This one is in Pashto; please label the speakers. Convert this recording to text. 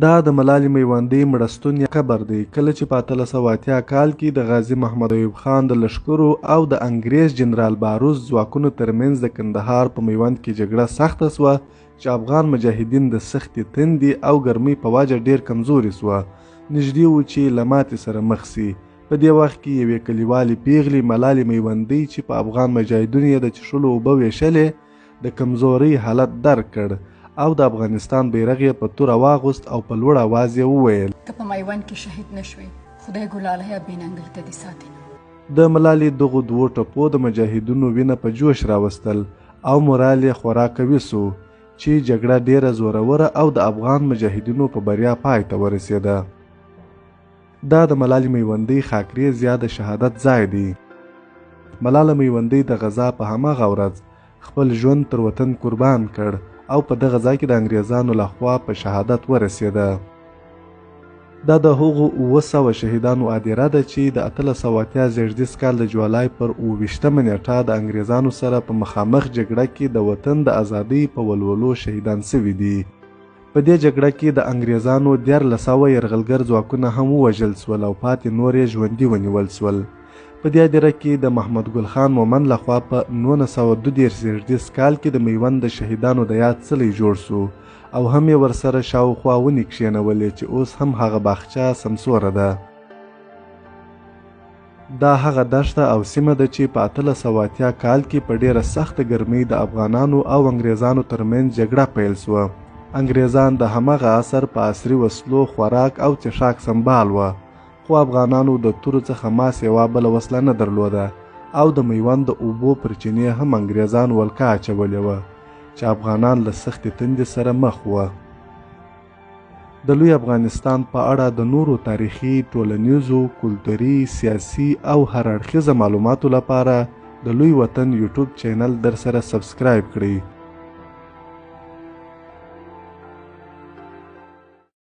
Speaker 1: دا د ملالۍ میوندۍ مړستون یا قبر دی کله چې په 1880 کال کې د غازي محمد ایوب خان د لښکرو او د انګریز جنرال باروز ځواکونو ترمنځ د کندهار په میوند کې جګړه سخته سوه چې افغان مجاهدین د سختې تندې او ګرمۍ په وجه ډیر کمزوري سوه. نږدې و چې له ماتې سره مخ سي. په دې وخت کې یوې کلیوالې پیغلې ملالۍ میوندۍ چې په افغان مجاهدینو یې د څښلو اوبه ویشلې د کمزورۍ حالت درک کړ او د افغانستان بیرغ یې په توره واغوست او په لوړ اواز یې وویل
Speaker 2: که په میوند کې شهید نشوې خدای ګلاله بې ننګل ته دې ساتي.
Speaker 1: د ملالۍ دغو دوو ټپو د مجاهدینو وینه په جوش راوستل او مورال یې خورا قوي سو چې جګړه ډیره زوروره او د افغان مجاهدینو په بریا پای ته ورسېده. دا د ملالۍ میوندۍ خاکریز یا د شهادت ځای دی. ملاله میوندۍ د غزا په هماغه ورځ خپل ژوند تر وطن قربان کړ او په دغه ځای کې د انګریزانو لخوا په شهادت ورسېده. دا د هغو 700 شهیدانو عادره ده چې د 1880 زیږدیز کال د جولای پر 28 نیټه د انګریزانو سره په مخامخ جګړه کې د وطن د ازادۍ په ولولو شهیدان سوي دي. په دې جګړه کې د انګریزانو 1400 یرغلګر ځواکونه هم ووژل سول او پاتې نور یې ژوندي ونیول سول. په دې هدیره کې د محمد ګل خان مومند لخوا په 1932 زیږدیز کال کې د میوند د شهیدانو د یاد څلی جوړ سو او هم یې ورسره شاوخوا ونې کښېنولې چې اوس هم هغه باغچه سمسوره ده. دا هغه دښته او سیمه ده چې په 1880 کال کې په ډیره سخته ګرمۍ د افغانانو او انګریزانو ترمنځ جګړه پیل سوه. انګریزان د همغه عصر په عصري وسلو خوراک او څښاک سنبال وه خو افغانانو د تورو څخه ماس یوه بله وسله نه درلوده او د میوند د اوبو پر چینې هم انګریزان ولکه اچولې وه چې افغانان له سختې تندې سره مخ وه. د لوی افغانستان په اړه د نورو تاریخي، ټولنیزو، کلتوري، سیاسي او هر اړخیزه معلوماتو لپاره د لوی وطن یوټیوب چینل در سره سبسکرایب کړئ